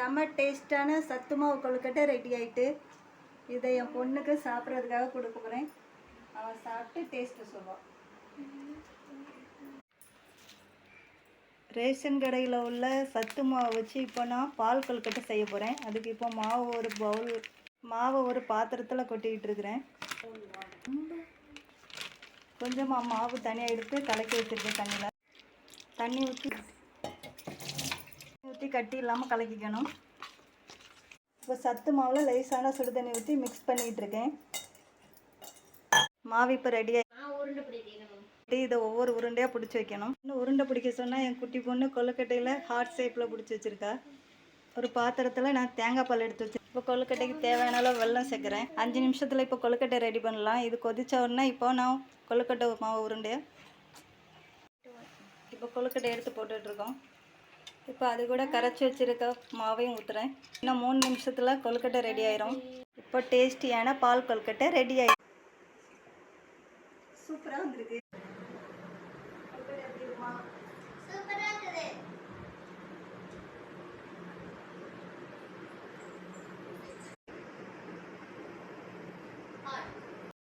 செம்ம டேஸ்டான சத்து மாவு கொழுக்கட்டை ரெடி ஆகிட்டு. இதை என் பொண்ணுக்கு சாப்பிட்றதுக்காக கொடுக்க போகிறேன். அவன் சாப்பிட்டு டேஸ்ட்டு சொல்லுவான். ரேஷன் கடையில் உள்ள சத்து மாவை வச்சு இப்போ நான் பால் கொழுக்கட்டை செய்ய போகிறேன். அதுக்கு இப்போ மாவை ஒரு பாத்திரத்தில் கொட்டிக்கிட்டு இருக்கிறேன். கொஞ்சமாக மாவு தனியாக எடுத்து கலக்கி வச்சுருக்கேன். தண்ணி ஊற்றி கட்டி இல்லாமல் கலக்கிக்கணும். இப்போ சத்து மாவில் லேசான சுடு தண்ணி ஊற்றி மிக்ஸ் பண்ணிகிட்டு இருக்கேன். மாவு இப்போ ரெடியாக இதை ஒவ்வொரு உருண்டையாக பிடிச்சி வைக்கணும். இன்னும் உருண்டை பிடிக்க சொன்னால் என் குட்டி பொண்ணு கொழுக்கட்டையில் ஹார்ட் ஷேப்பில் பிடிச்சி வச்சுருக்கா. ஒரு பாத்திரத்தில் நான் தேங்காய் பால் எடுத்து வச்சு இப்போ கொழுக்கட்டைக்கு தேவையான அளவு வெல்லம் சேர்க்குறேன். 5 நிமிஷத்தில் இப்போ கொழுக்கட்டை ரெடி பண்ணலாம். இது கொதிச்ச உடனே இப்போ நான் கொழுக்கட்டை மாவு உருண்டையை இப்போ கொழுக்கட்டை எடுத்து போட்டுட்ருக்கோம். இப்போ அது கூட கரைச்சி வச்சுருக்க மாவையும் ஊற்றுறேன். இன்னும் 3 நிமிஷத்தில் கொழுக்கட்டை ரெடி ஆயிரும். இப்போ டேஸ்டியான பால் கொழுக்கட்டை ரெடி ஆயிடும். சூப்பராக வந்திருக்கு.